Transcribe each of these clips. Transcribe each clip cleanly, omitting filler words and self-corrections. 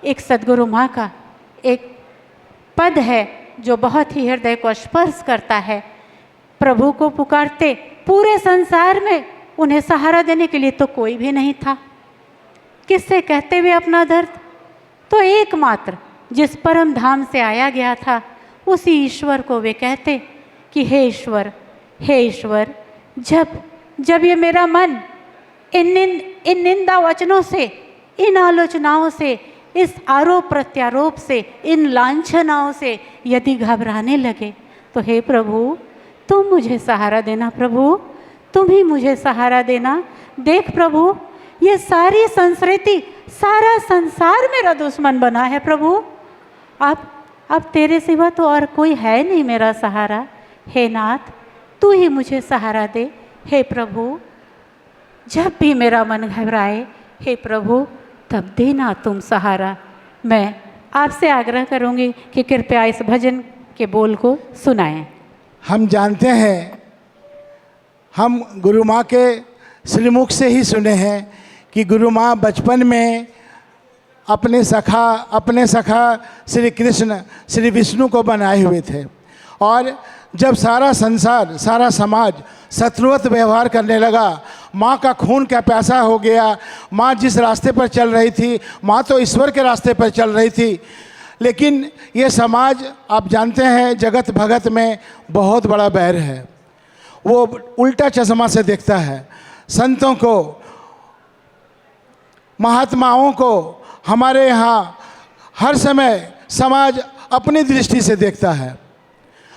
एक सद्गुरु माँ का एक पद है जो बहुत ही हृदय को स्पर्श करता है। प्रभु को पुकारते पूरे संसार में उन्हें सहारा देने के लिए तो कोई भी नहीं था। किससे कहते हुए अपना दर्द? तो एकमात्र जिस परम धाम से आया गया था उसी ईश्वर को वे कहते कि हे ईश्वर, हे ईश्वर, जब ये मेरा मन इन निंदा वचनों से, इन आलोचनाओं से, इस आरोप प्रत्यारोप से, इन लांछनाओं से यदि घबराने लगे तो हे प्रभु तुम मुझे सहारा देना। प्रभु तुम ही मुझे सहारा देना। देख प्रभु, ये सारी संस्कृति, सारा संसार मेरा दुश्मन बना है प्रभु। अब तेरे सिवा तो और कोई है नहीं मेरा सहारा। हे नाथ, तू ही मुझे सहारा दे। हे प्रभु, जब भी मेरा मन घबराए, हे प्रभु तब देना तुम सहारा। मैं आपसे आग्रह करूंगी कि कृपया इस भजन के बोल को सुनाएं। हम जानते हैं, हम गुरु माँ के श्रीमुख से ही सुने हैं कि गुरु माँ बचपन में अपने सखा श्री कृष्ण, श्री विष्णु को बनाए हुए थे। और जब सारा संसार, सारा समाज शत्रुवत व्यवहार करने लगा, माँ का खून क्या प्यासा हो गया। माँ जिस रास्ते पर चल रही थी, माँ तो ईश्वर के रास्ते पर चल रही थी, लेकिन ये समाज आप जानते हैं जगत भगत में बहुत बड़ा बैर है। वो उल्टा चश्मा से देखता है। संतों को, महात्माओं को हमारे यहाँ हर समय समाज अपनी दृष्टि से देखता है।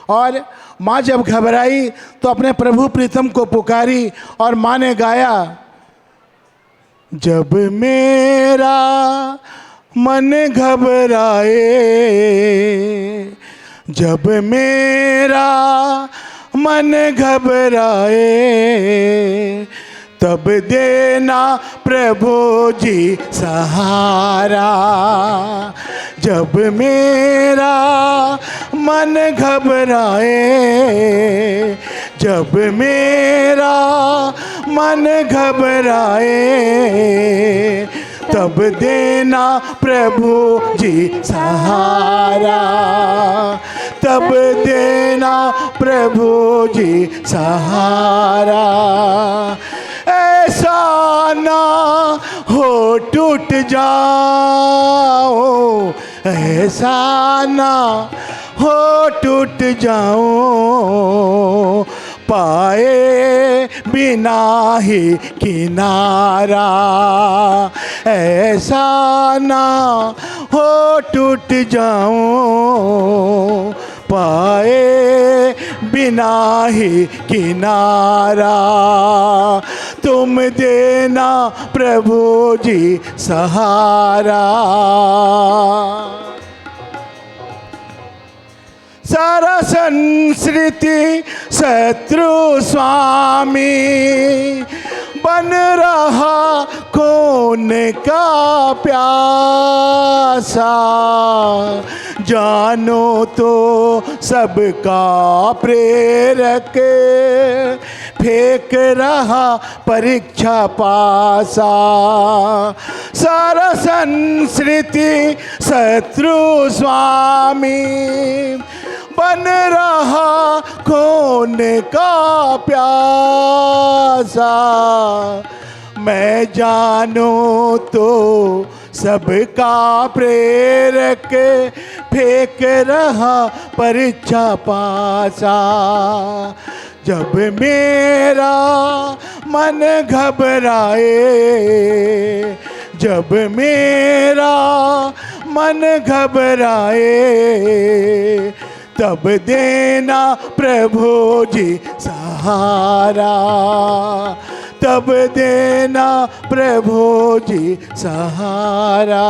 और माँ जब घबराई तो अपने प्रभु प्रीतम को पुकारी और माँ ने गाया, जब मेरा मन घबराए, जब मेरा मन घबराए, तब देना प्रभु जी सहारा। जब मेरा मन घबराए, जब मेरा मन घबराए, तब देना प्रभु जी सहारा। तब देना प्रभु जी सहारा। ऐसा ना हो टूट जाओ, ऐसा ना हो टूट जाओ, पाए बिना ही किनारा। ऐसा ना हो टूट जाओ, पाए बिना ही किनारा। तुम देना प्रभु जी सहारा। सारा संस्कृति शत्रु स्वामी बन रहा कौन का प्यासा। जानो तो सबका प्रेरक फेंक रहा परीक्षा पासा। सारा संस्कृति शत्रु स्वामी बन रहा कौन का प्यासा। मैं जानो तो सबका प्रेरक फेंक रहा परीक्षा पासा। जब मेरा मन घबराए, जब मेरा मन घबराए, तब देना प्रभु जी सहारा। तब देना प्रभु जी सहारा।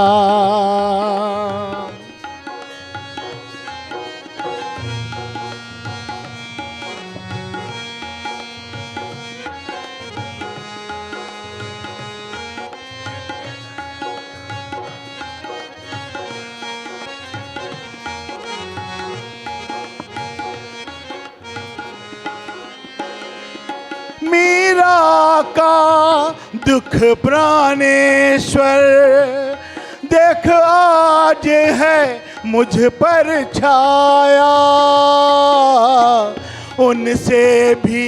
मीरा का दुख प्राणेश्वर देख आ आज है मुझ पर छाया, उनसे भी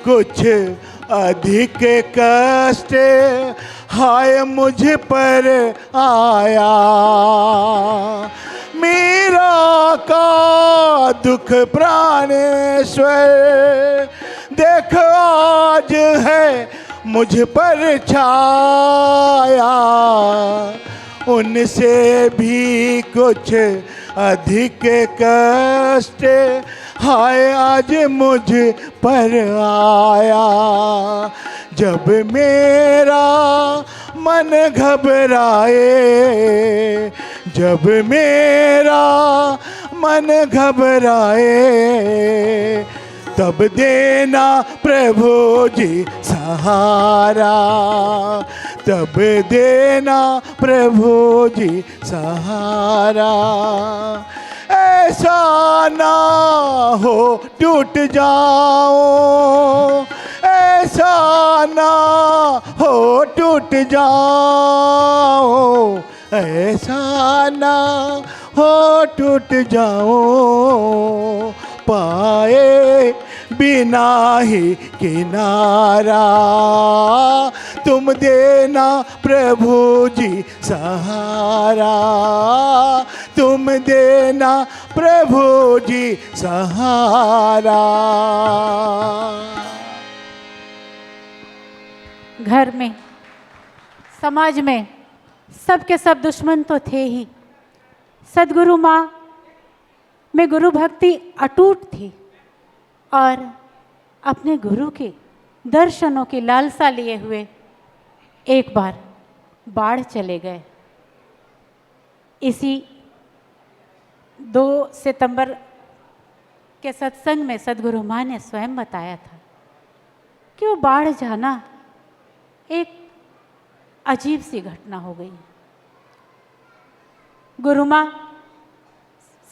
कुछ अधिक कष्ट हाय मुझ पर आया। मेरा का दुख प्राणेश्वर देख आज है मुझ पर छाया, उनसे भी कुछ अधिक कष्ट हाय आज मुझ पर आया। जब मेरा मन घबराए, जब मेरा मन घबराए, तब देना प्रभु जी सहारा, तब देना प्रभु जी सहारा। ऐसा ना हो टूट जाओ, ऐसा ना हो टूट जाओ, ऐसा ना हो टूट जाओ, पाए बिना ही किनारा, तुम देना प्रभु जी सहारा, तुम देना प्रभु जी सहारा। घर में, समाज में सबके सब दुश्मन तो थे ही। सदगुरु माँ में गुरु भक्ति अटूट थी और अपने गुरु के दर्शनों की लालसा लिए हुए एक बार बाढ़ चले गए। इसी 2 सितंबर के सत्संग में सदगुरु माँ ने स्वयं बताया था कि वो बाढ़ जाना एक अजीब सी घटना हो गई। गुरु माँ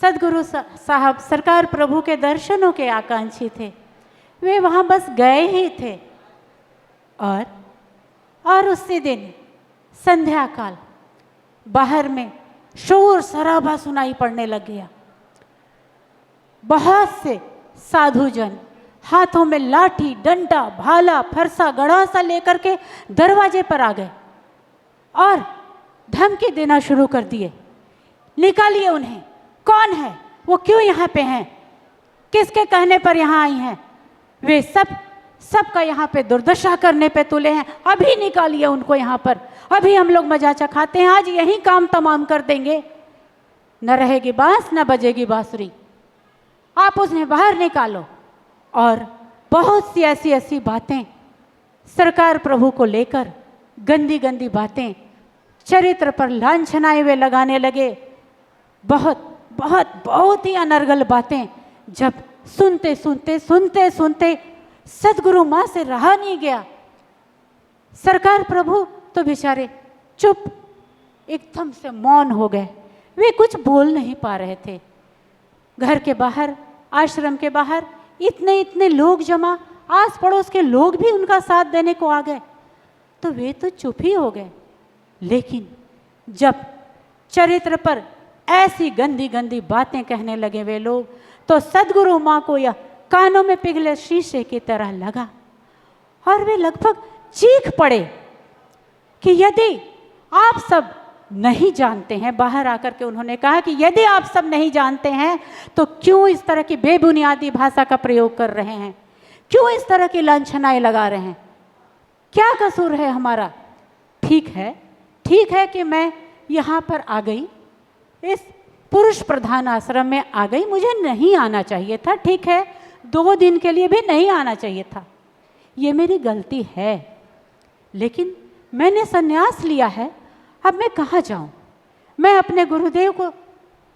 सदगुरु साहब सरकार प्रभु के दर्शनों के आकांक्षी थे। वे वहाँ बस गए ही थे और उसी दिन संध्या काल बाहर में शोर शराबा सुनाई पड़ने लग गया। बहुत से साधुजन हाथों में लाठी, डंडा, भाला, फरसा, गड़ासा लेकर के दरवाजे पर आ गए और धमकी देना शुरू कर दिए। निकालिए उन्हें, कौन है वो, क्यों यहाँ पे हैं, किसके कहने पर यहाँ आई हैं, वे सबका यहाँ पे दुर्दशा करने पे तुले हैं, अभी निकालिए उनको यहाँ पर, अभी हम लोग मजा चखाते हैं, आज यही काम तमाम कर देंगे। न रहेगी बांस न बजेगी बांसुरी, आप उन्हें बाहर निकालो। और बहुत सी ऐसी ऐसी सरकार प्रभु को लेकर गंदी गंदी बातें, चरित्र पर लांछनाएं वे लगाने लगे। बहुत ही अनर्गल बातें। जब सुनते सुनते सदगुरु माँ से रहा नहीं गया। सरकार प्रभु तो बेचारे चुप, एकदम से मौन हो गए। वे कुछ बोल नहीं पा रहे थे। घर के बाहर, आश्रम के बाहर इतने लोग जमा, आस पड़ोस के लोग भी उनका साथ देने को आ गए, तो वे तो चुप ही हो गए। लेकिन जब चरित्र पर ऐसी गंदी गंदी बातें कहने लगे वे लोग, तो सदगुरु माँ को यह कानों में पिघले शीशे की तरह लगा और वे लगभग चीख पड़े कि यदि आप सब नहीं जानते हैं, बाहर आकर के उन्होंने कहा कि यदि आप सब नहीं जानते हैं तो क्यों इस तरह की बेबुनियादी भाषा का प्रयोग कर रहे हैं, क्यों इस तरह की लांछनाएं लगा रहे हैं, क्या कसूर है हमारा। ठीक है कि मैं यहाँ पर आ गई, इस पुरुष प्रधान आश्रम में आ गई, मुझे नहीं आना चाहिए था, ठीक है 2 दिन के लिए भी नहीं आना चाहिए था, ये मेरी गलती है, लेकिन मैंने संन्यास लिया है, अब मैं कहाँ जाऊँ। मैं अपने गुरुदेव को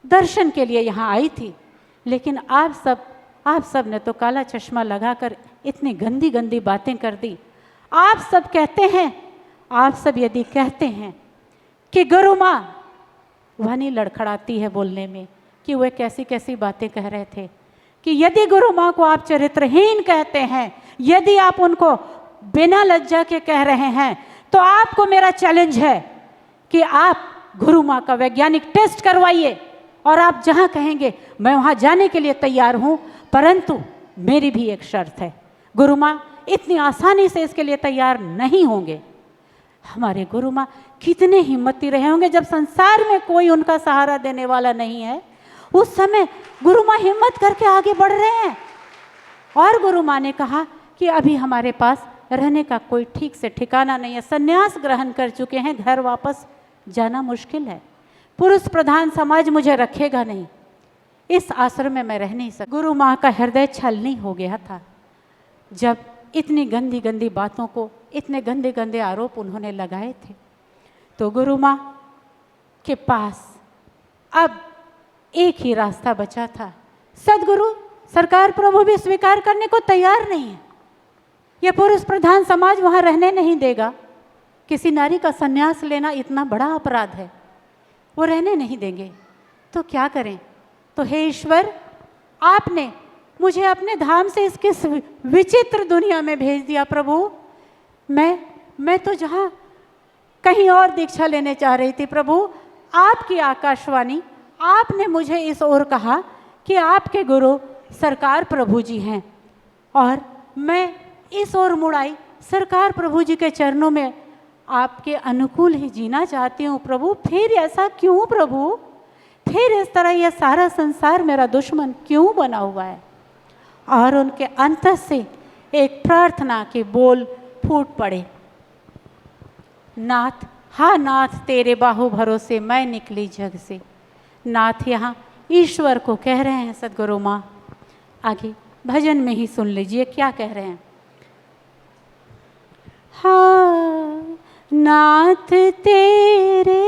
दर्शन के लिए यहाँ आई थी, लेकिन आप सब ने तो काला चश्मा लगाकर इतनी गंदी गंदी बातें कर दी। आप सब यदि कहते हैं कि गुरु माँ, वाणी लड़खड़ाती है बोलने में कि वे कैसी कैसी बातें कह रहे थे, कि यदि गुरु माँ को आप चरित्रहीन कहते हैं, यदि आप उनको बिना लज्जा के कह रहे हैं, तो आपको मेरा चैलेंज है कि आप गुरु माँ का वैज्ञानिक टेस्ट करवाइए और आप जहाँ कहेंगे मैं वहाँ जाने के लिए तैयार हूँ, परंतु मेरी भी एक शर्त है। गुरु माँ इतनी आसानी से इसके लिए तैयार नहीं होंगे। हमारे गुरु माँ कितने हिम्मती रहे होंगे जब संसार में कोई उनका सहारा देने वाला नहीं है, उस समय गुरु माँ हिम्मत करके आगे बढ़ रहे हैं। और गुरु माँ ने कहा कि अभी हमारे पास रहने का कोई ठीक से ठिकाना नहीं है, संन्यास ग्रहण कर चुके हैं, घर वापस जाना मुश्किल है, पुरुष प्रधान समाज मुझे रखेगा नहीं, इस आश्रम में मैं रह नहीं सकती। गुरु माँ का हृदय छलनी हो गया था जब इतनी गंदी गंदी बातों को, इतने गंदे गंदे आरोप उन्होंने लगाए थे। तो गुरु माँ के पास अब एक ही रास्ता बचा था। सदगुरु सरकार प्रभु भी स्वीकार करने को तैयार नहीं है। यह पुरुष प्रधान समाज वहाँ रहने नहीं देगा। किसी नारी का संन्यास लेना इतना बड़ा अपराध है, वो रहने नहीं देंगे। तो क्या करें? तो हे ईश्वर, आपने मुझे अपने धाम से इसके विचित्र दुनिया में भेज दिया। प्रभु मैं तो जहाँ कहीं और दीक्षा लेने चाह रही थी, प्रभु आपकी आकाशवाणी, आपने मुझे इस ओर कहा कि आपके गुरु सरकार प्रभु जी हैं, और मैं इस ओर मुड़ आई। सरकार प्रभु जी के चरणों में आपके अनुकूल ही जीना चाहती हूँ प्रभु। फिर ऐसा क्यों प्रभु? फिर इस तरह यह सारा संसार मेरा दुश्मन क्यों बना हुआ है? और उनके अंत से एक प्रार्थना के बोल फूट पड़े। नाथ, हाँ नाथ, तेरे बाहु भरोसे मैं निकली जग से। नाथ यहाँ ईश्वर को कह रहे हैं सदगुरु माँ। आगे भजन में ही सुन लीजिए क्या कह रहे हैं। हाँ नाथ तेरे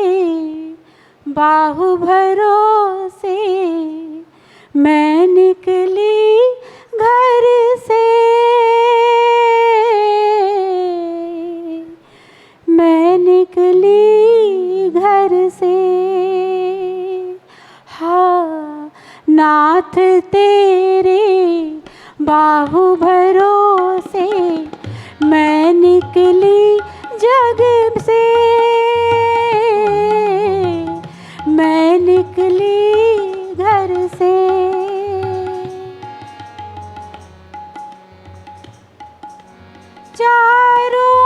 बाहु भरोसे मैं निकली घर से, मैं निकली घर से। हाँ नाथ तेरे बाहु भरोसे मैं निकली जग से, मैं निकली घर से। चारों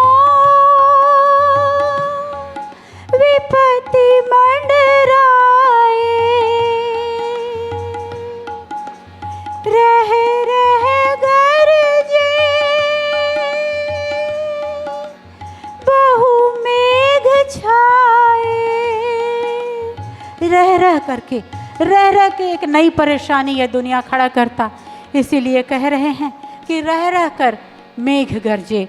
विपत्ति मंडराए, रह रह गरजे बहु मेघ छाए। रह रह के एक नई परेशानी ये दुनिया खड़ा करता, इसीलिए कह रहे हैं कि रह रह कर मेघ गरजे।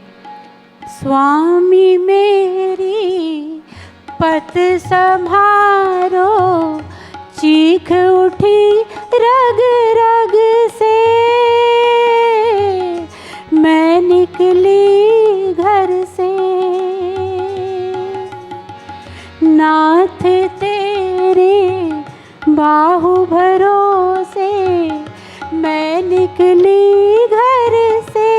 स्वामी मेरी पत संभारो, चीख उठी रग रग से, मैं निकली घर से। नाथ तेरे बाहु भरोसे मैं निकली घर से,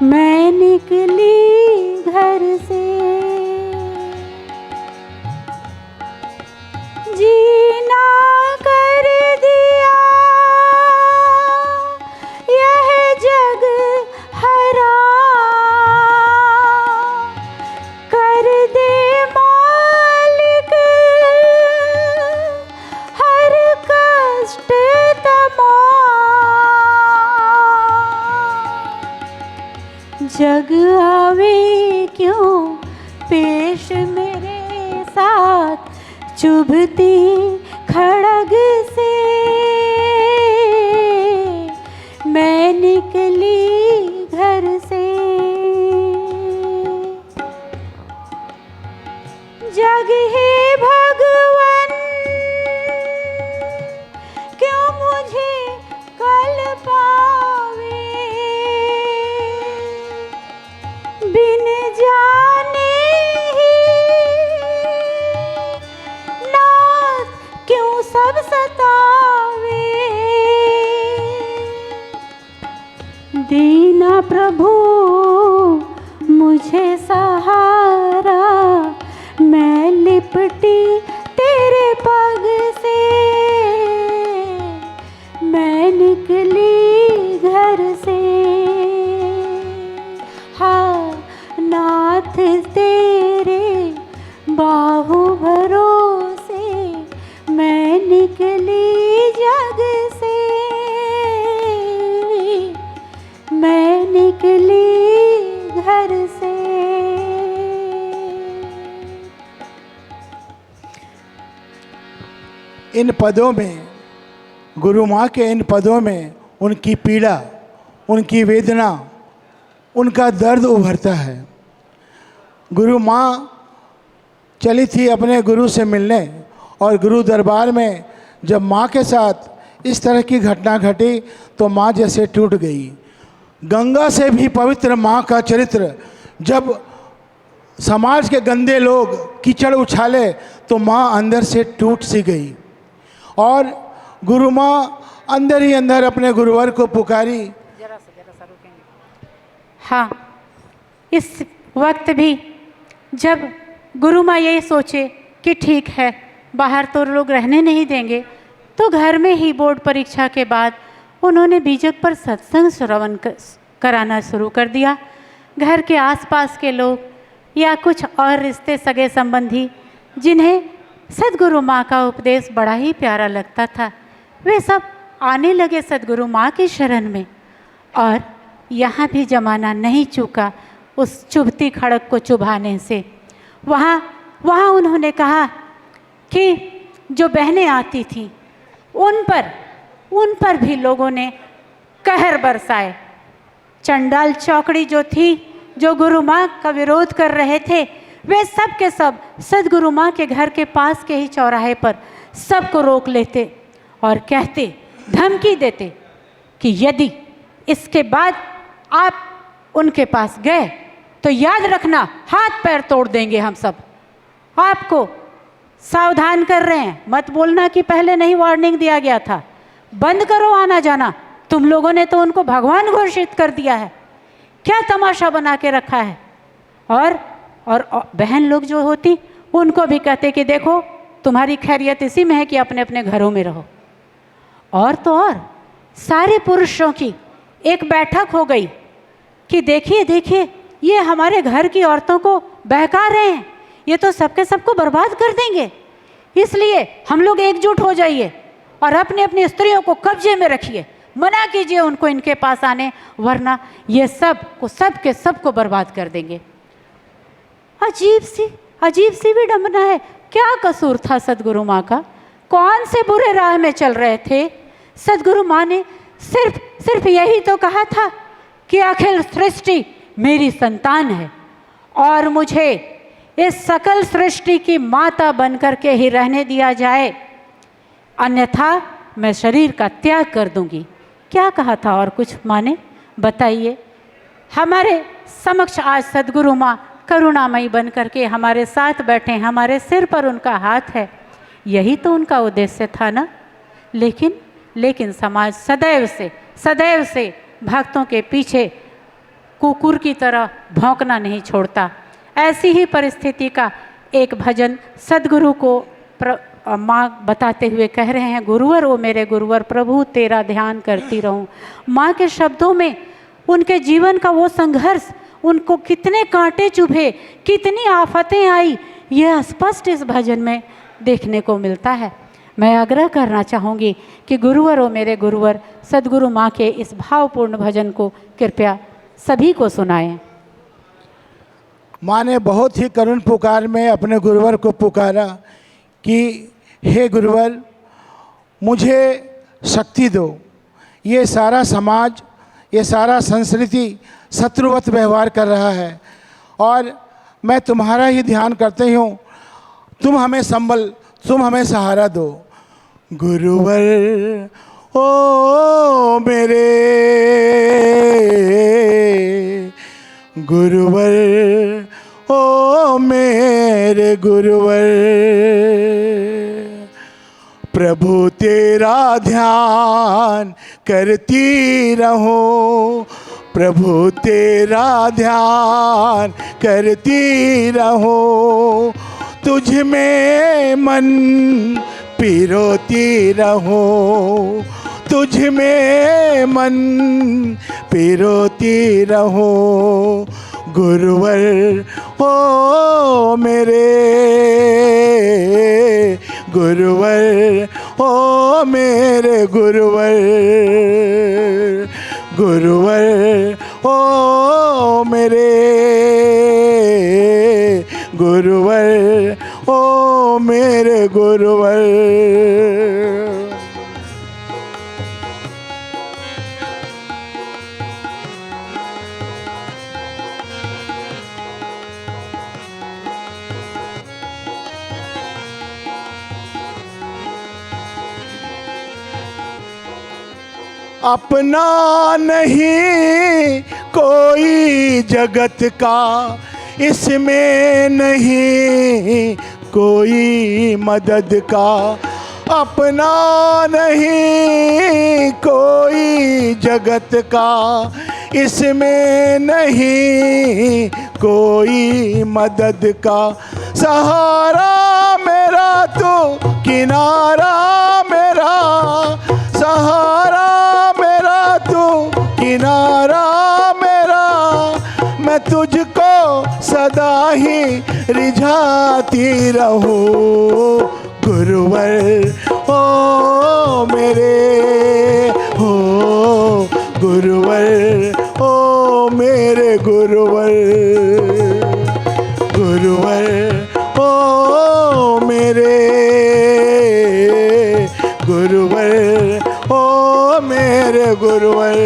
मैं निकली घर से। जीना कर दिया यह जग हरा, कर दे मालिक हर कष्ट तमाम। जग आवे क्यों पेश मेरे साथ, चुभती खड़ग से मैं निकली घर से। जग हे भगवन क्यों मुझे कल पावे, बिन जाने क्यों सब सतावे। दीना प्रभु मुझे सहारा, लिपटी तेरे पग से मैं निकली घर से। हाँ नाथ तेरे बाहु भरोसे मैं निकली जग से, मैं निकली घर से। इन पदों में, गुरु माँ के इन पदों में उनकी पीड़ा, उनकी वेदना, उनका दर्द उभरता है। गुरु माँ चली थी अपने गुरु से मिलने और गुरु दरबार में जब माँ के साथ इस तरह की घटना घटी तो माँ जैसे टूट गई। गंगा से भी पवित्र माँ का चरित्र जब समाज के गंदे लोग कीचड़ उछाले तो माँ अंदर से टूट सी गई और गुरु माँ अंदर ही अंदर अपने गुरुवर को पुकारी। जरा सा रुकेंगे। हाँ, इस वक्त भी जब गुरु माँ यही सोचे कि ठीक है बाहर तो लोग रहने नहीं देंगे, तो घर में ही बोर्ड परीक्षा के बाद उन्होंने बीजक पर सत्संग श्रवण कराना शुरू कर दिया। घर के आसपास के लोग या कुछ और रिश्ते सगे संबंधी जिन्हें सद्गुरु माँ का उपदेश बड़ा ही प्यारा लगता था, वे सब आने लगे सद्गुरु माँ की शरण में। और यहाँ भी जमाना नहीं चूका उस चुभती खड़क को चुभाने से। वहाँ उन्होंने कहा कि जो बहनें आती थीं उन पर भी लोगों ने कहर बरसाए। चंडाल चौकड़ी जो थी, जो गुरु माँ का विरोध कर रहे थे, वे सब के सब सद्गुरु माँ के घर के पास के ही चौराहे पर सबको रोक लेते और कहते, धमकी देते कि यदि इसके बाद आप उनके पास गए तो याद रखना हाथ पैर तोड़ देंगे हम सब। आपको सावधान कर रहे हैं, मत बोलना कि पहले नहीं वार्निंग दिया गया था, बंद करो आना जाना, तुम लोगों ने तो उनको भगवान घोषित कर दिया है, क्या तमाशा बना के रखा है। और बहन लोग जो होती उनको भी कहते कि देखो तुम्हारी खैरियत इसी में है कि अपने अपने घरों में रहो। और तो और सारे पुरुषों की एक बैठक हो गई कि देखिए देखिए ये हमारे घर की औरतों को बहका रहे हैं, ये तो सबके सबको बर्बाद कर देंगे, इसलिए हम लोग एकजुट हो जाइए और अपनी अपनी स्त्रियों को कब्जे में रखिए, मना कीजिए उनको इनके पास आने, वरना ये सबके सबको बर्बाद कर देंगे। अजीब सी विडंबना है। क्या कसूर था सद्गुरु माँ का? कौन से बुरे राह में चल रहे थे? सद्गुरु माँ ने सिर्फ यही तो कहा था कि अखिल सृष्टि मेरी संतान है और मुझे इस सकल सृष्टि की माता बनकर के ही रहने दिया जाए, अन्यथा मैं शरीर का त्याग कर दूंगी। क्या कहा था और कुछ माँ ने? बताइए। हमारे समक्ष आज सद्गुरु माँ करुणामयी बन करके हमारे साथ बैठे, हमारे सिर पर उनका हाथ है, यही तो उनका उद्देश्य था ना। लेकिन समाज सदैव से भक्तों के पीछे कुकुर की तरह भौंकना नहीं छोड़ता। ऐसी ही परिस्थिति का एक भजन सद्गुरु को माँ बताते हुए कह रहे हैं, गुरुवर ओ मेरे गुरुवर प्रभु तेरा ध्यान करती रहूं। माँ के शब्दों में उनके जीवन का वो संघर्ष, उनको कितने कांटे चुभे, कितनी आफतें आई, यह स्पष्ट इस भजन में देखने को मिलता है। मैं आग्रह करना चाहूँगी कि गुरुवर ओ मेरे गुरुवर सद्गुरु माँ के इस भावपूर्ण भजन को कृपया सभी को सुनाएं। माँ ने बहुत ही करुण पुकार में अपने गुरुवर को पुकारा कि हे गुरुवर मुझे शक्ति दो, ये सारा समाज, ये सारा संस्कृति शत्रुवत व्यवहार कर रहा है और मैं तुम्हारा ही ध्यान करते हूँ, तुम हमें संबल, तुम हमें सहारा दो। गुरुवर ओ मेरे गुरुवर ओ मेरे गुरुवर, प्रभु तेरा ध्यान करती रहो, प्रभु तेरा ध्यान करती रहो, तुझ में मन पिरोती रहूं, तुझ में मन पिरोती रहूं। गुरुवर हो मेरे, गुरुवर हो मेरे गुरुवर, गुरुवर हो मेरे, गुरुवर हो मेरे गुरुवर। अपना नहीं कोई जगत का, इसमें नहीं कोई मदद का। अपना नहीं कोई जगत का, इसमें नहीं कोई मदद का। सहारा मेरा तो किनारा मेरा, सहारा मेरा तो किनारा मेरा। मैं तुझको सदा ही रिझाती रहूं। गुरुवर हो मेरे, हो गुरुवर हो मेरे गुरुवर, गुरुवर हो मेरे, गुरुवर हो मेरे गुरुवर।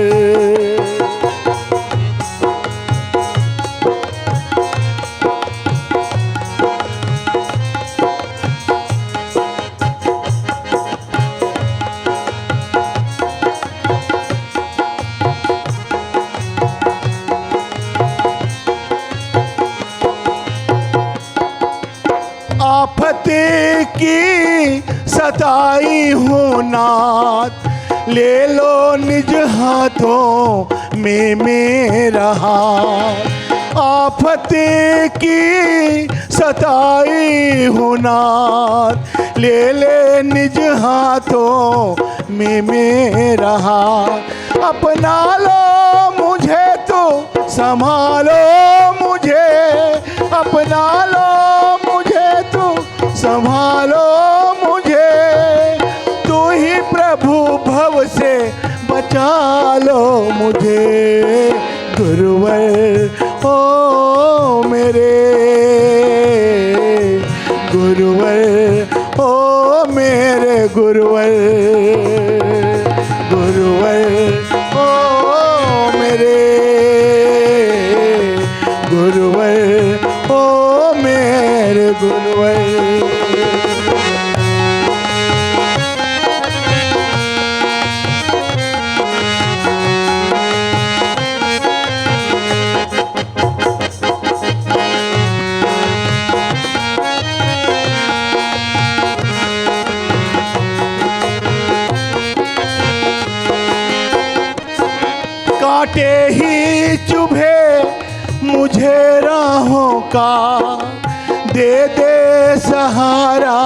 आफत की सताई हूँ नाथ, ले लो निज हाथों में मेरा हाथ। आफत की सताई हूँ नाथ, ले ले निज हाथों में मेरा हाथ। अपना लो मुझे तो संभालो मुझे, अपना लो संभालो मुझे। तू ही प्रभु भव से बचा लो मुझे। गुरुवर हो मेरे, गुरुवर हो मेरे गुरुवर, गुरुवर हो मेरे, गुरुवर हो मेरे गुरुवर। कांटे ही चुभे मुझे राहों का, दे दे सहारा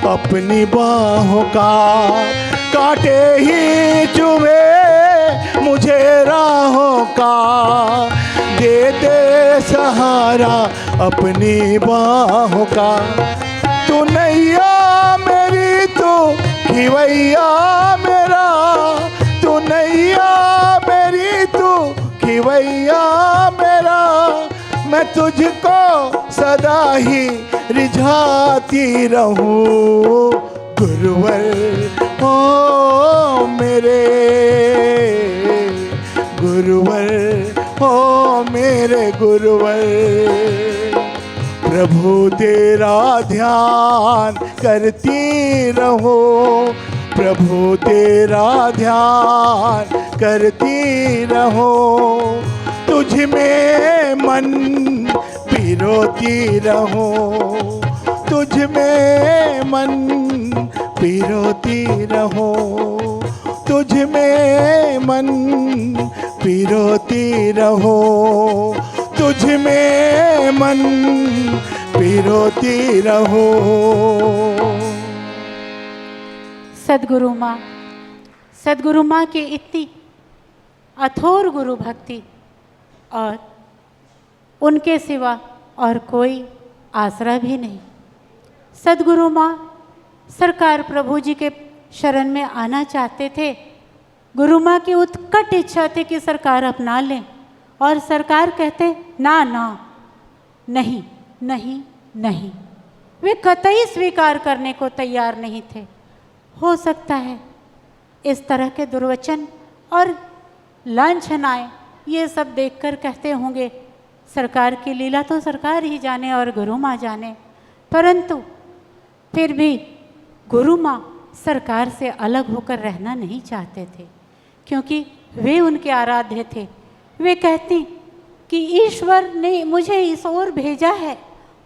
अपनी बाहों का। कांटे ही चुभे मुझे राहों का, दे दे सहारा अपनी बाहों का। तू नैया मेरी तू खिवैया मेरा, तू नैया मेरी तू खिवैया मेरा। मैं तुझको सदा ही रिझाती रहूं। गुरुवर हो मेरे, गुरुवर हो मेरे गुरुवर। प्रभु तेरा ध्यान करती रहो, प्रभु तेरा ध्यान करती रहो। तुझ में मन पिरोती रहो, तुझ में मन पिरोती रहो, तुझ में मन पिरोती रहो, तुझ में मन भी रोती रहो। सदगुरु माँ की इतनी अथोर गुरु भक्ति और उनके सिवा और कोई आसरा भी नहीं। सदगुरु माँ सरकार प्रभु जी के शरण में आना चाहते थे। गुरु माँ की उत्कट इच्छा थी कि सरकार अपना लें, और सरकार कहते ना ना, नहीं नहीं नहीं। वे कतई स्वीकार करने को तैयार नहीं थे। हो सकता है इस तरह के दुर्वचन और लांछनाएं ये सब देखकर कहते होंगे सरकार की लीला तो सरकार ही जाने और गुरु माँ जाने, परंतु फिर भी गुरु माँ सरकार से अलग होकर रहना नहीं चाहते थे, क्योंकि वे उनके आराध्य थे। वे कहती कि ईश्वर ने मुझे इस ओर भेजा है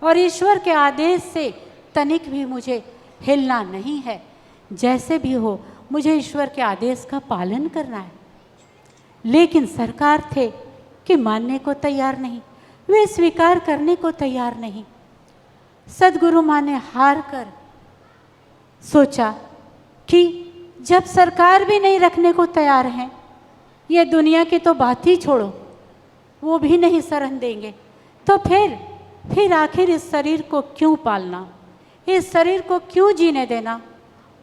और ईश्वर के आदेश से तनिक भी मुझे हिलना नहीं है। जैसे भी हो मुझे ईश्वर के आदेश का पालन करना है। लेकिन सरकार थे कि मानने को तैयार नहीं, वे स्वीकार करने को तैयार नहीं। सदगुरु माँ ने हार कर सोचा कि जब सरकार भी नहीं रखने को तैयार हैं, ये दुनिया की तो बात ही छोड़ो, वो भी नहीं शरण देंगे, तो फिर आखिर इस शरीर को क्यों पालना, इस शरीर को क्यों जीने देना।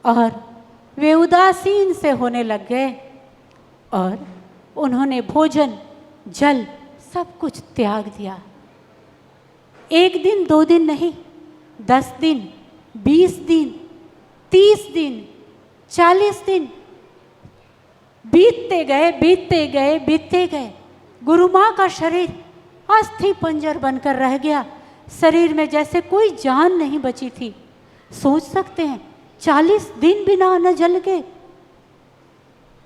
और वे उदासीन से होने लग गए और उन्होंने भोजन जल सब कुछ त्याग दिया। 1 दिन 2 दिन नहीं, 10 दिन 20 दिन 30 दिन 40 दिन बीतते गए। गुरु माँ का शरीर अस्थि पंजर बनकर रह गया। शरीर में जैसे कोई जान नहीं बची थी। सोच सकते हैं 40 दिन बिना अन्न जल के,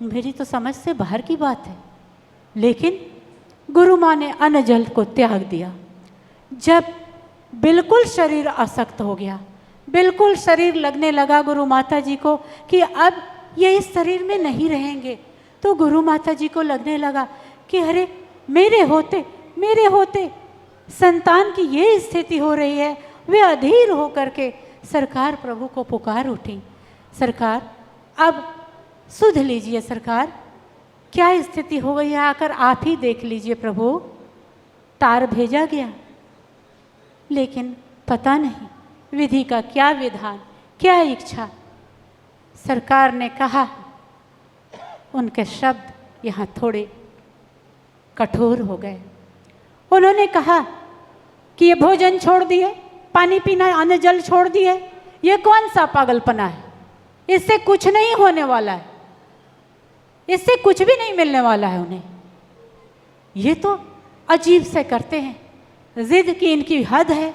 मेरी तो समझ से बाहर की बात है। लेकिन गुरु माँ ने अन्न जल को त्याग दिया। जब बिल्कुल शरीर असक्त हो गया, बिल्कुल शरीर लगने लगा गुरु माता जी को कि अब ये इस शरीर में नहीं रहेंगे, तो गुरु माता जी को लगने लगा कि अरे मेरे होते संतान की ये स्थिति हो रही है। वे अधीर होकर के सरकार प्रभु को पुकार उठी, सरकार अब सुध लीजिए, सरकार क्या स्थिति हो गई है, आकर आप ही देख लीजिए प्रभु। तार भेजा गया, लेकिन पता नहीं विधि का क्या विधान, क्या इच्छा। सरकार ने कहा, उनके शब्द यहाँ थोड़े कठोर हो गए। उन्होंने कहा कि ये भोजन छोड़ दिए, पानी पीना, अन्न जल छोड़ दिए, ये कौन सा पागलपना है, इससे कुछ नहीं होने वाला है, इससे कुछ भी नहीं मिलने वाला है उन्हें। ये तो अजीब से करते हैं, जिद की इनकी हद है।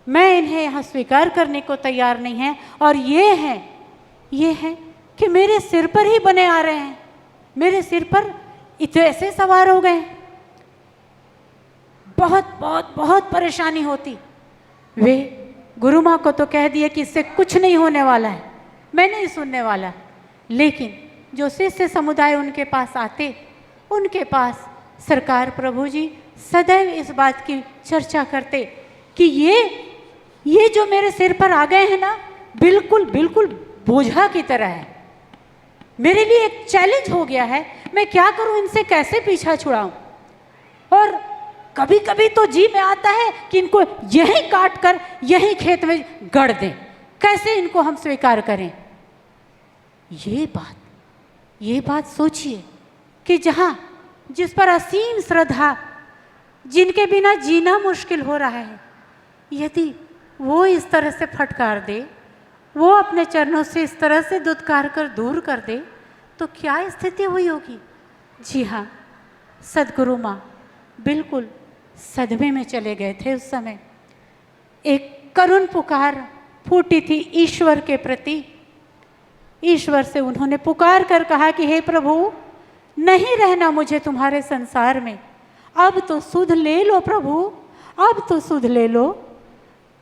मैं इन्हें यहाँ स्वीकार करने को तैयार नहीं है। और ये हैं कि मेरे सिर पर ही बने आ रहे हैं, मेरे सिर पर इतने ऐसे सवार हो गए। बहुत परेशानी होती। वे गुरु माँ को तो कह दिए कि इससे कुछ नहीं होने वाला है, मैं नहीं सुनने वाला। लेकिन जो शिष्य समुदाय उनके पास आते, उनके पास सरकार प्रभु जी सदैव इस बात की चर्चा करते कि ये जो मेरे सिर पर आ गए हैं ना, बिल्कुल बोझा की तरह है। मेरे लिए एक चैलेंज हो गया है, मैं क्या करूं, इनसे कैसे पीछा छुड़ाऊं। और कभी कभी तो जी में आता है कि इनको यहीं काट कर यहीं खेत में गड़ दें, कैसे इनको हम स्वीकार करें। ये बात सोचिए कि जिस पर असीम श्रद्धा, जिनके बिना जीना मुश्किल हो रहा है, यदि वो इस तरह से फटकार दे, वो अपने चरणों से इस तरह से दुत्कार कर दूर कर दे, तो क्या स्थिति हुई होगी। जी हाँ, सदगुरु माँ बिल्कुल सदमे में चले गए थे। उस समय एक करुण पुकार फूटी थी ईश्वर के प्रति। ईश्वर से उन्होंने पुकार कर कहा कि हे प्रभु, नहीं रहना मुझे तुम्हारे संसार में, अब तो सुध ले लो प्रभु, अब तो सुध ले लो।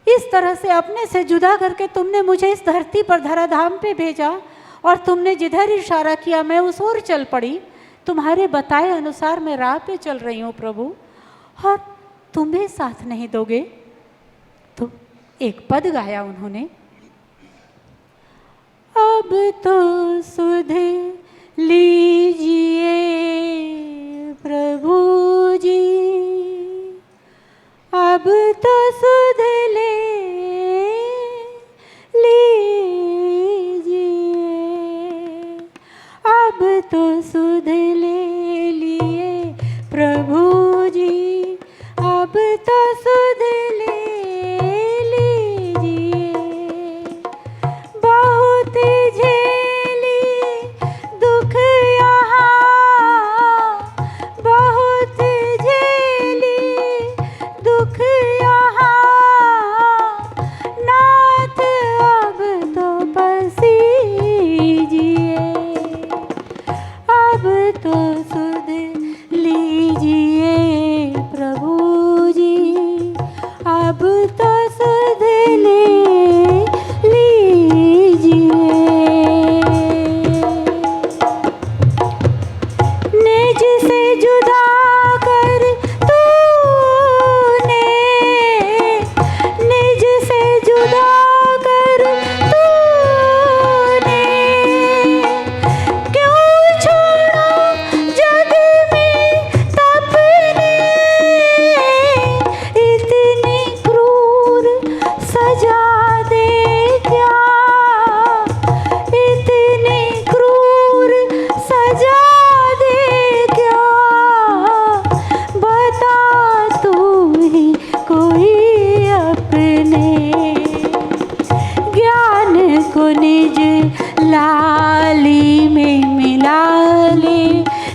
इस तरह से अपने से जुदा करके तुमने मुझे इस धरती पर धराधाम पे भेजा, और तुमने जिधर इशारा किया मैं उस ओर चल पड़ी। तुम्हारे बताए अनुसार मैं राह पे चल रही हूँ प्रभु, और तुम्हें साथ नहीं दोगे। एक पद गाया उन्होंने, अब तो सुध लीजिए प्रभु जी, अब तो सुध ले लीजिए, अब तो सुध ले लिए प्रभु जी, अब तो सुध ले लीजिए, बहुत झेली दुख यहाँ, बहुत झेली दुख यहाँ, नाथ अब तो पसीजिए, अब तो सुध लीजिए प्रभु जी, अब तो सुध ले लीजिए। निज से जुदा कर तूने, निज से जुदा कर तूने, क्यों छोड़ा जग में तपने, इतनी क्रूर सजा दे क्या, इतनी क्रूर सजा दे क्या, बता तू ही कोई अपने, ज्ञान को निज लाली में मिला ले,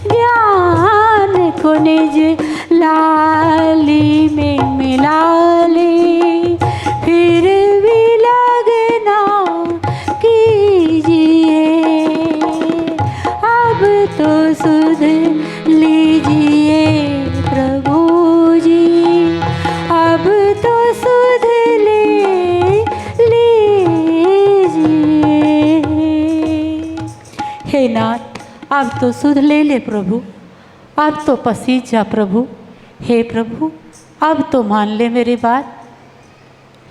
ज्ञान को निज लाली में मिला ले, फिर भी लगना कीजिए, अब तो सुध लीजिए प्रभु जी, अब तो सुध ले लीजिए। हे नाथ, अब तो सुध ले ले प्रभु, अब तो पसीज जा प्रभु, हे प्रभु अब तो मान ले मेरी बात।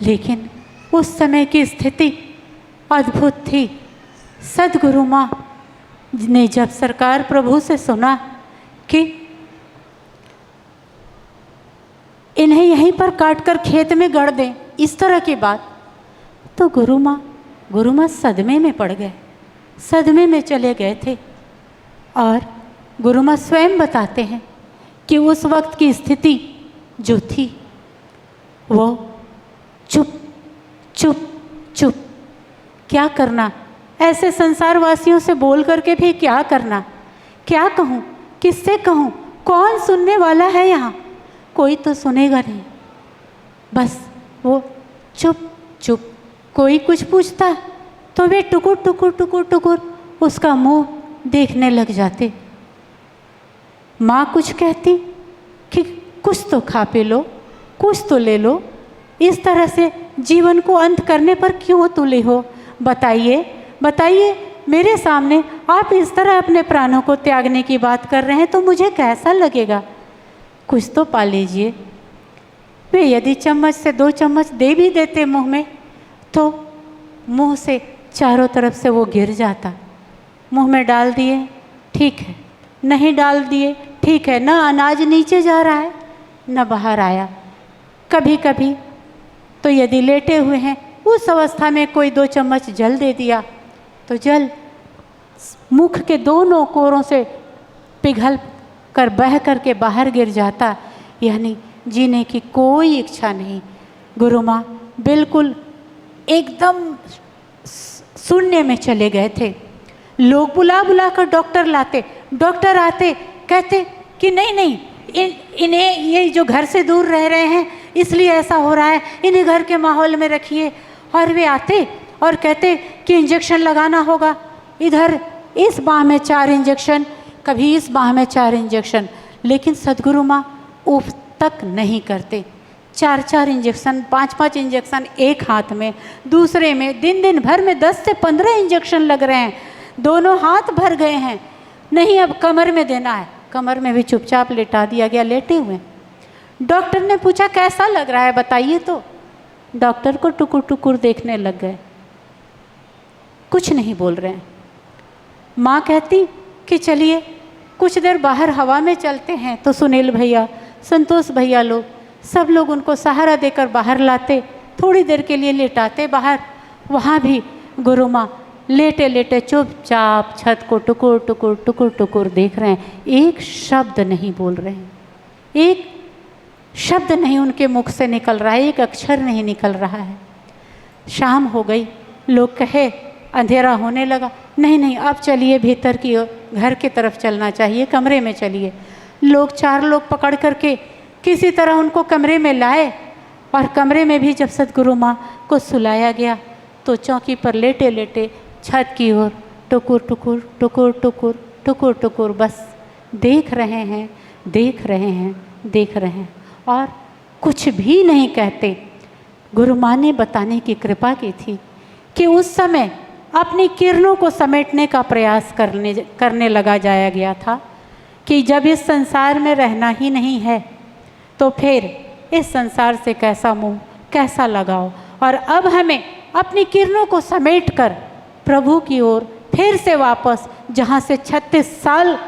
लेकिन उस समय की स्थिति अद्भुत थी। सदगुरु माँ ने जब सरकार प्रभु से सुना कि इन्हें यहीं पर काट कर खेत में गड़ दें, इस तरह की बात, तो गुरु माँ सदमे में पड़ गए, सदमे में चले गए थे। और गुरु माँ स्वयं बताते हैं कि उस वक्त की स्थिति जो थी वो चुप चुप चुप, क्या करना, ऐसे संसारवासियों से बोल करके भी क्या करना, क्या कहूँ, किससे कहूँ, कौन सुनने वाला है यहाँ, कोई तो सुनेगा नहीं। बस वो चुप चुप, कोई कुछ पूछता तो वे टुकुर टुकुर टुकुर टुकुर उसका मुंह देखने लग जाते। माँ कुछ कहती कि कुछ तो खा पी लो, कुछ तो ले लो, इस तरह से जीवन को अंत करने पर क्यों तुले हो, बताइए बताइए, मेरे सामने आप इस तरह अपने प्राणों को त्यागने की बात कर रहे हैं तो मुझे कैसा लगेगा, कुछ तो पा लीजिए। वे यदि चम्मच से 2 चम्मच दे भी देते मुंह में तो मुंह से चारों तरफ से वो गिर जाता। मुंह में डाल दिए ठीक है, नहीं डाल दिए ठीक है, ना अनाज नीचे जा रहा है न बाहर आया। कभी कभी तो यदि लेटे हुए हैं उस अवस्था में कोई 2 चम्मच जल दे दिया तो जल मुख के दोनों कोरों से पिघल कर बह करके बाहर गिर जाता, यानी जीने की कोई इच्छा नहीं। गुरु माँ बिल्कुल एकदम शून्य में चले गए थे। लोग बुला बुला कर डॉक्टर लाते, डॉक्टर आते कहते कि नहीं नहीं, इन्हें ये जो घर से दूर रह रहे हैं इसलिए ऐसा हो रहा है, इन्हें घर के माहौल में रखिए। और वे आते और कहते कि इंजेक्शन लगाना होगा, इधर इस बाह में 4 इंजेक्शन, कभी इस बाह में 4 इंजेक्शन। लेकिन सदगुरु माँ उफ तक नहीं करते। 4-4 इंजेक्शन, 5-5 इंजेक्शन एक हाथ में, दूसरे में दिन भर में 10 से 15 इंजेक्शन लग रहे हैं, दोनों हाथ भर गए हैं। नहीं अब कमर में देना है, कमर में भी चुपचाप लेटा दिया गया, लेटे हुए। डॉक्टर ने पूछा कैसा लग रहा है बताइए तो। डॉक्टर को टुकुर टुकुर देखने लग गए, कुछ नहीं बोल रहे हैं। माँ कहती कि चलिए कुछ देर बाहर हवा में चलते हैं, तो सुनील भैया, संतोष भैया लोग, सब लोग उनको सहारा देकर बाहर लाते, थोड़ी देर के लिए लेटाते बाहर। वहाँ भी गुरु माँ लेटे लेटे चुपचाप छत को टुकुर टुकुर टुकुर टुकुर देख रहे हैं, एक शब्द नहीं बोल रहे हैं, एक शब्द नहीं उनके मुख से निकल रहा है, एक अक्षर नहीं निकल रहा है। शाम हो गई, लोग कहे, अंधेरा होने लगा, नहीं नहीं अब चलिए भीतर की ओर, घर की तरफ चलना चाहिए, कमरे में चलिए। लोग 4 लोग पकड़ करके किसी तरह उनको कमरे में लाए, और कमरे में भी जब सदगुरु माँ को सुलाया गया तो चौकी पर लेटे लेटे छत की ओर टुकुर टुकुर टुकुर टुकुर टुकुर टुकुर बस देख रहे हैं, देख रहे हैं, देख रहे हैं, और कुछ भी नहीं कहते। गुरु माँ ने बताने की कृपा की थी कि उस समय अपनी किरणों को समेटने का प्रयास करने लगा जाया गया था कि जब इस संसार में रहना ही नहीं है तो फिर इस संसार से कैसा मोह, कैसा लगाव, और अब हमें अपनी किरणों को समेटकर प्रभु की ओर फिर से वापस, जहाँ से 36 साल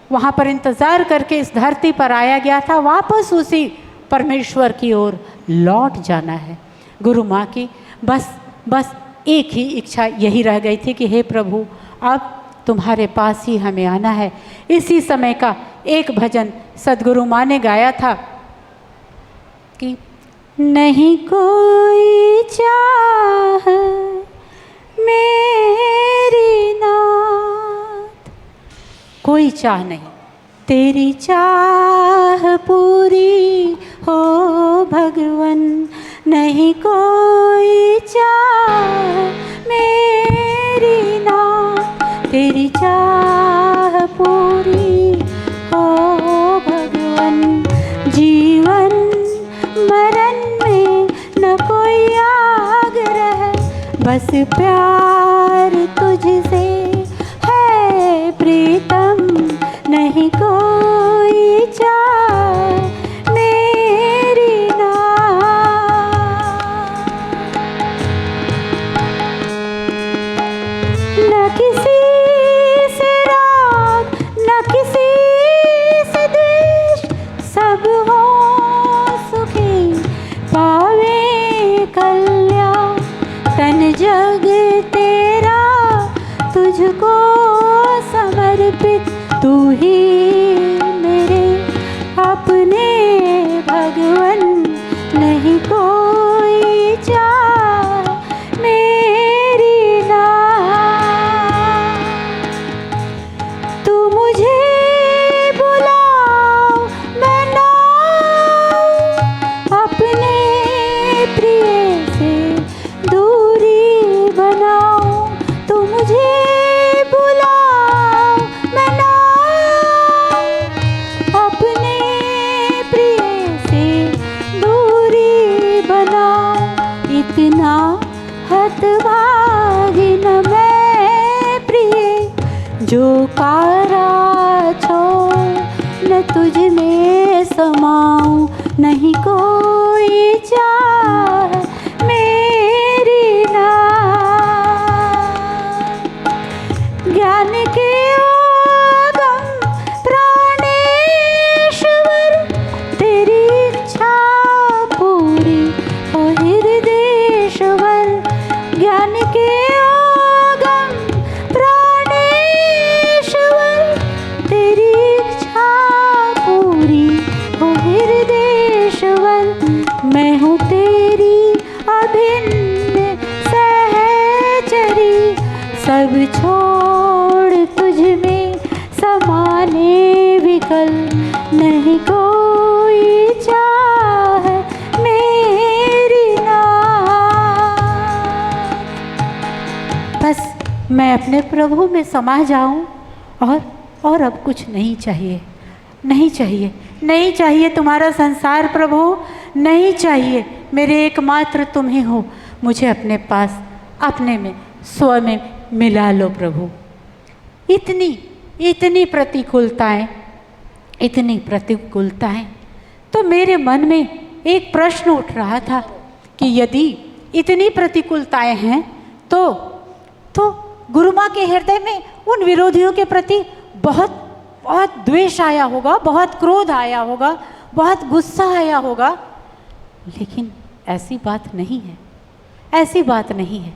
वहाँ पर इंतज़ार करके इस धरती पर आया गया था, वापस उसी परमेश्वर की ओर लौट जाना है। गुरु माँ की बस एक ही इच्छा यही रह गई थी कि हे प्रभु, अब तुम्हारे पास ही हमें आना है। इसी समय का एक भजन सदगुरु माँ ने गाया था कि नहीं कोई चाह मेरी नाथ, कोई चाह नहीं, तेरी चाह पूरी हो भगवन, नहीं कोई चाह मेरी नाथ, तेरी चाह पूरी हो भगवन। जीवन मरण में न कोई आग्रह, बस प्यार तुझसे है प्रीतम, नहीं कोई चाह मेरी नाथ। न किसी से राग, न किसी से द्वेष, सब हो सुखी पावे कल्याण। तन जग तेरा तुझको समर्पित, तू ही मेरे अपने भगवन, नहीं कोई चाह मेरी नाथ। तू मुझे बुलाओ मैं नाऊं, अपने प्रिय से दूरी बनाऊं। तू मुझे बुलाओ मैं नाऊं, अपने प्रिय से दूरी बनाऊं। इतना हतभागी न मैं प्रिय, जो कारा छोड़ न तुझ में समाऊं, नहीं कोई चाह मेरी नाथ। ज्ञान के आगम प्राणेश्वर, तेरी इच्छा पूरी हो हृदयेश्वर। ज्ञान के आगम प्राणेश्वर, तेरी इच्छा पूरी हो हृदयेश्वर। मैं हूँ तेरी अभिन्न सहचरी, सब छोड़ तुझ में समाने विकल, नहीं कोई चाह मेरी नाथ। बस मैं अपने प्रभु में समा जाऊं, और अब कुछ नहीं चाहिए, नहीं चाहिए, नहीं चाहिए तुम्हारा संसार प्रभु, नहीं चाहिए। मेरे एकमात्र तुम ही हो, मुझे अपने पास, अपने में, स्व में मिला लो प्रभु। इतनी प्रतिकूलताएं, इतनी प्रतिकूलताएं, तो मेरे मन में एक प्रश्न उठ रहा था कि यदि इतनी प्रतिकूलताएं हैं तो गुरु माँ के हृदय में उन विरोधियों के प्रति बहुत बहुत द्वेष आया होगा, बहुत क्रोध आया होगा, बहुत गुस्सा आया होगा। लेकिन ऐसी बात नहीं है, ऐसी बात नहीं है।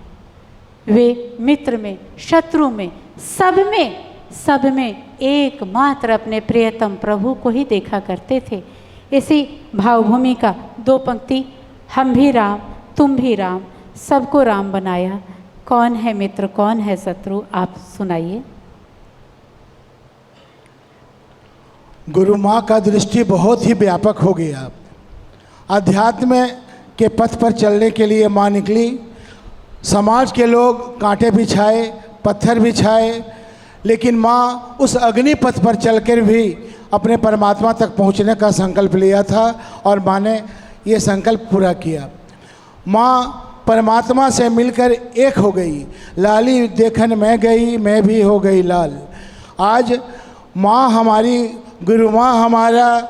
वे मित्र में, शत्रु में, सब में एकमात्र अपने प्रियतम प्रभु को ही देखा करते थे। इसी भावभूमि का 2 पंक्ति, हम भी राम तुम भी राम, सबको राम बनाया, कौन है मित्र कौन है शत्रु, आप सुनाइए। गुरु माँ का दृष्टि बहुत ही व्यापक हो गया। अध्यात्म के पथ पर चलने के लिए माँ निकली। समाज के लोग कांटे बिछाए, पत्थर बिछाए, लेकिन माँ उस अग्नि पथ पर चलकर भी अपने परमात्मा तक पहुँचने का संकल्प लिया था और माँ ने ये संकल्प पूरा किया। माँ परमात्मा से मिलकर एक हो गई। लाली देखन मैं गई, मैं भी हो गई लाल। आज माँ हमारी, गुरु माँ हमारा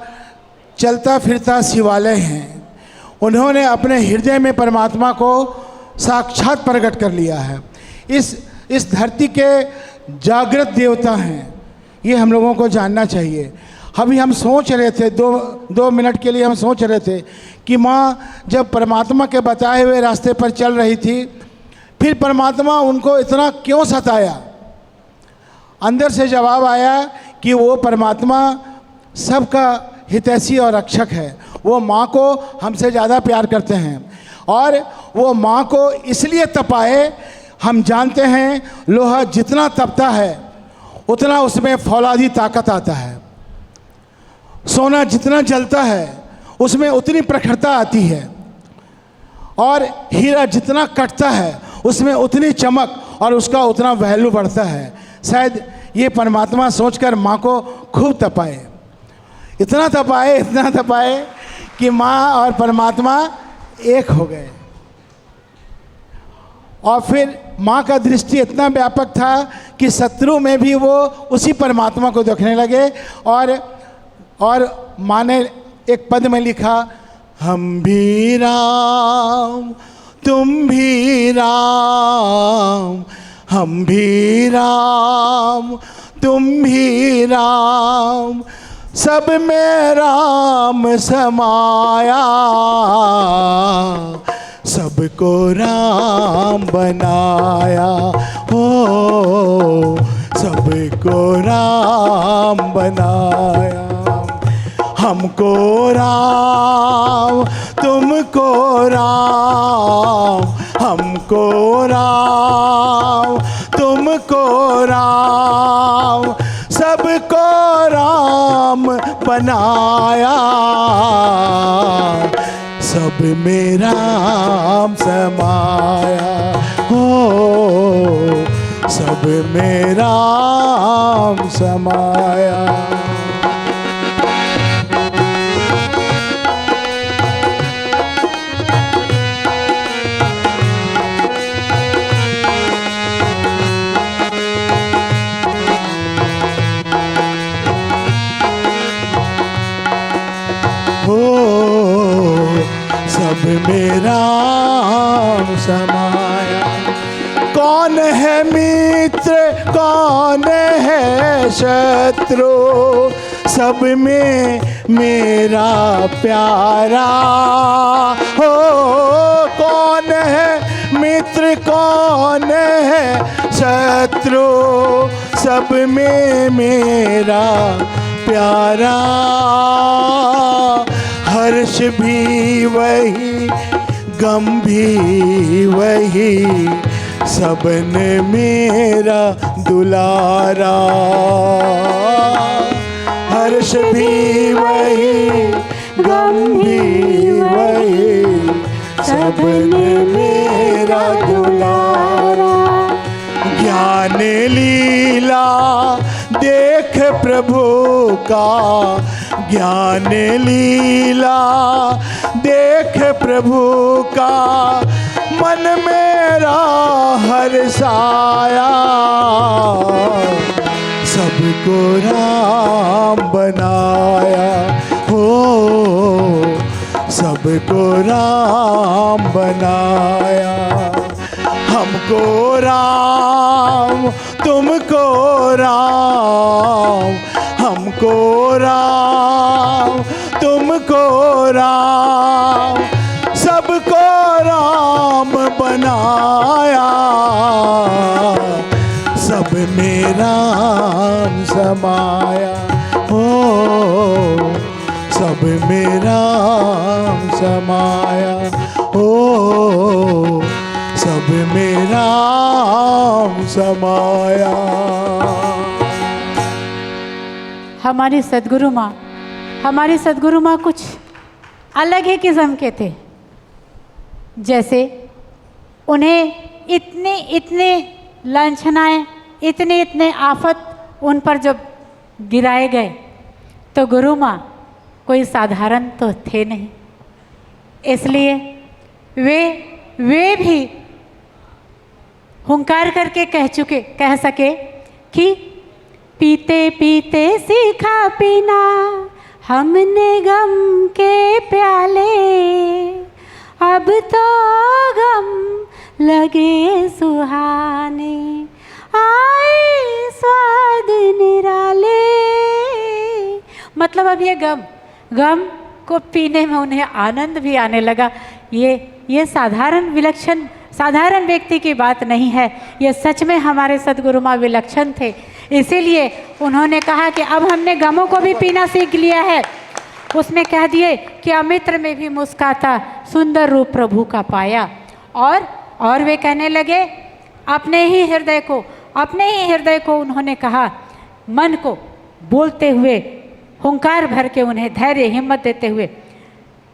चलता फिरता शिवालय हैं। उन्होंने अपने हृदय में परमात्मा को साक्षात प्रकट कर लिया है। इस धरती के जागृत देवता हैं, ये हम लोगों को जानना चाहिए। अभी हम सोच रहे थे, दो मिनट के लिए हम सोच रहे थे कि माँ जब परमात्मा के बताए हुए रास्ते पर चल रही थी, फिर परमात्मा उनको इतना क्यों सताया। अंदर से जवाब आया कि वो परमात्मा सबका हितैषी और रक्षक है। वो माँ को हमसे ज़्यादा प्यार करते हैं और वो माँ को इसलिए तपाए। हम जानते हैं लोहा जितना तपता है उतना उसमें फौलादी ताकत आता है। सोना जितना जलता है उसमें उतनी प्रखरता आती है और हीरा जितना कटता है उसमें उतनी चमक और उसका उतना वैल्यू बढ़ता है। शायद ये परमात्मा सोचकर माँ को खूब तपाए, इतना तपाए कि माँ और परमात्मा एक हो गए। और फिर माँ का दृष्टि इतना व्यापक था कि शत्रु में भी वो उसी परमात्मा को देखने लगे। और माँ ने एक पद में लिखा, हम भी राम तुम भी राम, हम भी राम तुम भी राम, सब में राम समाया, सबको राम बनाया। हो सबको राम बनाया। हमको राम तुमको राम, हमको राम तुमको राम, सबको राम बनाया, सब में राम समाया। हो सब में राम समाया। सब में राम समाया। कौन है मित्र कौन है शत्रु, सब में मेरा प्यारा। हो कौन है मित्र कौन है शत्रु, सब में मेरा प्यारा। हर्ष भी वही गम भी वही, सबने मेरा दुलारा। हर्ष भी वही गम भी वही, सबने मेरा दुलारा। ज्ञान लीला देख प्रभु का, ज्ञान लीला देख प्रभु का, मन मेरा हर्षाया। सबको राम बनाया। हो सबको राम बनाया। हमको राम, तुमको राम, हमको राम, तुमको राम, सबको राम बनाया। सब में राम समाया, हो सब में राम समाया, हो सब में राम समाया। हमारी सद्गुरु माँ कुछ अलग ही किस्म के थे। जैसे उन्हें इतने लांछनाएं, इतने आफत उन पर जब गिराए गए तो गुरु माँ कोई साधारण तो थे नहीं, इसलिए वे भी हुंकार करके कह सके कि पीते पीते सीखा पीना हमने गम के प्याले, अब तो गम लगे सुहाने, आए स्वाद निराले। मतलब अब ये गम को पीने में उन्हें आनंद भी आने लगा। ये साधारण व्यक्ति की बात नहीं है, ये सच में हमारे सद्गुरु माँ विलक्षण थे। इसीलिए उन्होंने कहा कि अब हमने गमों को भी पीना सीख लिया है। उसमें कह दिए कि अमित्र में भी मुस्काता सुंदर रूप प्रभु का पाया। और वे कहने लगे अपने ही हृदय को उन्होंने कहा, मन को बोलते हुए, हुंकार भर के उन्हें धैर्य हिम्मत देते हुए,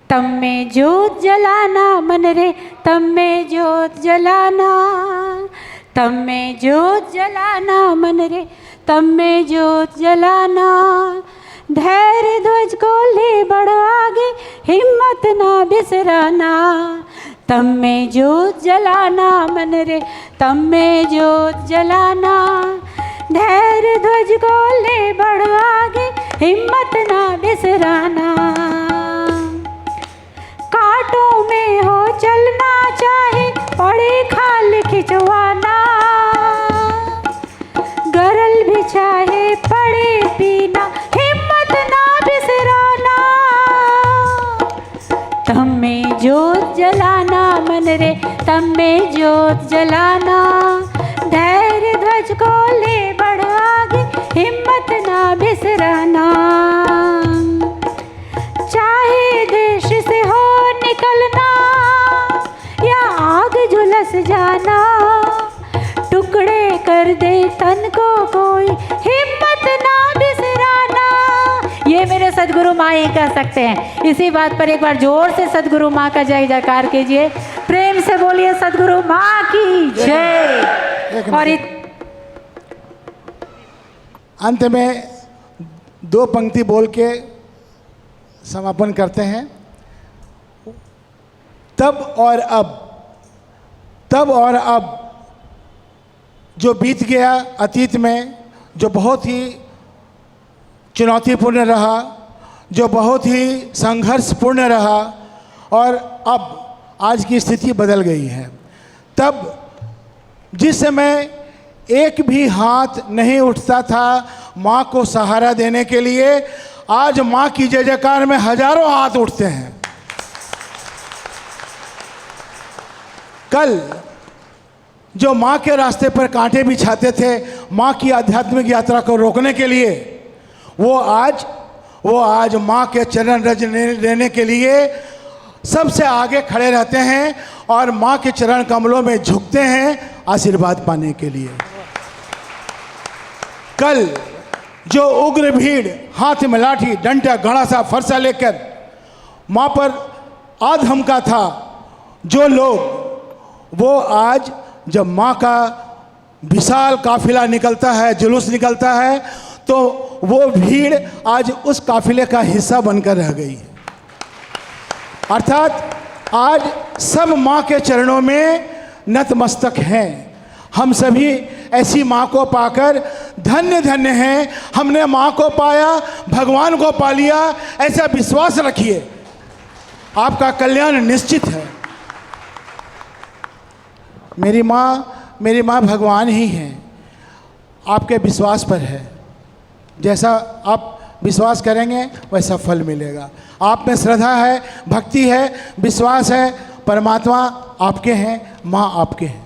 तम में जोत जलाना मन रे, तम में जोत जलाना, तम में जोत जलाना मन रे, तम में जोत जलाना, धैर्य ध्वज को ले बढ़ आगे, हिम्मत ना बिसराना, तम में जोत जलाना मन रे, तम में जोत जलाना, धैर्य ध्वज को ले बढ़ आगे, हिम्मत ना बिसराना। कांटों में हो चलना चाहे पड़े खाल खिंचवाना, गरल भी चाहे पड़े पीना, हिम्मत ना बिसराना, तम में जोत जलाना मन रे, तम में जोत जलाना, धैर्य ध्वज को ले बढ़ आगे, हिम्मत ना बिसराना। चाहे देश से हो निकलना या आग झुलस जाना, टुकड़े कर दे तन को कोई, हिम्मत ना बिसराना। ये मेरे सद्गुरु माँ ही कह सकते हैं। इसी बात पर एक बार जोर से सद्गुरु माँ का जय जयकार कीजिए, प्रेम से बोलिए सद्गुरु माँ की जय। और अंत में 2 पंक्ति बोल के समापन करते हैं। तब और अब जो बीत गया अतीत में, जो बहुत ही चुनौतीपूर्ण रहा, जो बहुत ही संघर्षपूर्ण रहा, और अब आज की स्थिति बदल गई है। तब जिस समय एक भी हाथ नहीं उठता था माँ को सहारा देने के लिए, आज माँ की जय जयकार में हजारों हाथ उठते हैं। कल जो माँ के रास्ते पर कांटे बिछाते थे माँ की आध्यात्मिक यात्रा को रोकने के लिए, वो आज माँ के चरण रज लेने के लिए सबसे आगे खड़े रहते हैं और माँ के चरण कमलों में झुकते हैं आशीर्वाद पाने के लिए। कल जो उग्र भीड़ हाथ में लाठी डंडा घड़ा सा फरसा लेकर माँ पर आ धमका था जो लोग, वो आज जब माँ का विशाल काफिला निकलता है, जुलूस निकलता है, तो वो भीड़ आज उस काफिले का हिस्सा बनकर रह गई है। अर्थात आज सब माँ के चरणों में नतमस्तक हैं। हम सभी ऐसी माँ को पाकर धन्य धन्य हैं। हमने माँ को पाया, भगवान को पा लिया, ऐसा विश्वास रखिए। आपका कल्याण निश्चित है। मेरी माँ भगवान ही हैं, आपके विश्वास पर है। जैसा आप विश्वास करेंगे वैसा फल मिलेगा। आप में श्रद्धा है, भक्ति है, विश्वास है, परमात्मा आपके हैं, माँ आपके हैं।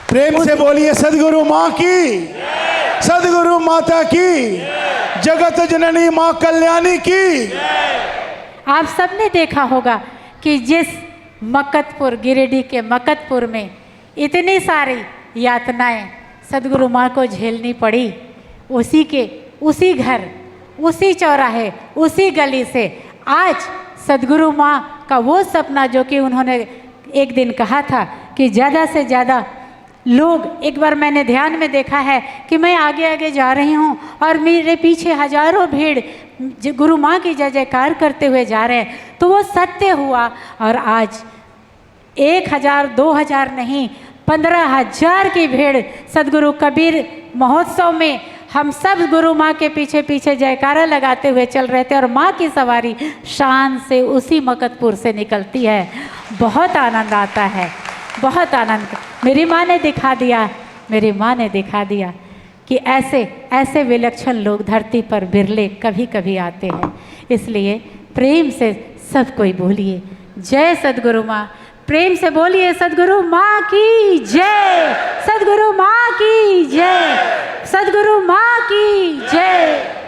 प्रेम से बोलिए सद्गुरु माँ की, सद्गुरु माता की, जगत जननी माँ कल्याणी की। आप सबने देखा होगा कि जिस मक्कतपुर, गिरिडीह के मक्कतपुर में इतनी सारी यातनाएं सद्गुरु माँ को झेलनी पड़ी, उसी घर, उसी चौराहे, उसी गली से आज सद्गुरु माँ का वो सपना जो कि उन्होंने एक दिन कहा था कि ज़्यादा से ज़्यादा लोग, एक बार मैंने ध्यान में देखा है कि मैं आगे आगे जा रही हूँ और मेरे पीछे हजारों भीड़ गुरु माँ की जय जयकार करते हुए जा रहे हैं, तो वो सत्य हुआ। और आज 1000, 2000 नहीं, 15,000 की भीड़ सद्गुरु कबीर महोत्सव में हम सब गुरु माँ के पीछे पीछे जयकारा लगाते हुए चल रहे थे और माँ की सवारी शान से उसी मक्कतपुर से निकलती है। बहुत आनंद आता है, बहुत आनंद। मेरी माँ ने दिखा दिया, मेरी माँ ने दिखा दिया कि ऐसे विलक्षण लोग धरती पर बिरले कभी कभी आते हैं। इसलिए प्रेम से सब कोई बोलिए जय सद्गुरु माँ, प्रेम से बोलिए सद्गुरु माँ की जय, सद्गुरु माँ की जय, सद्गुरु माँ की जय।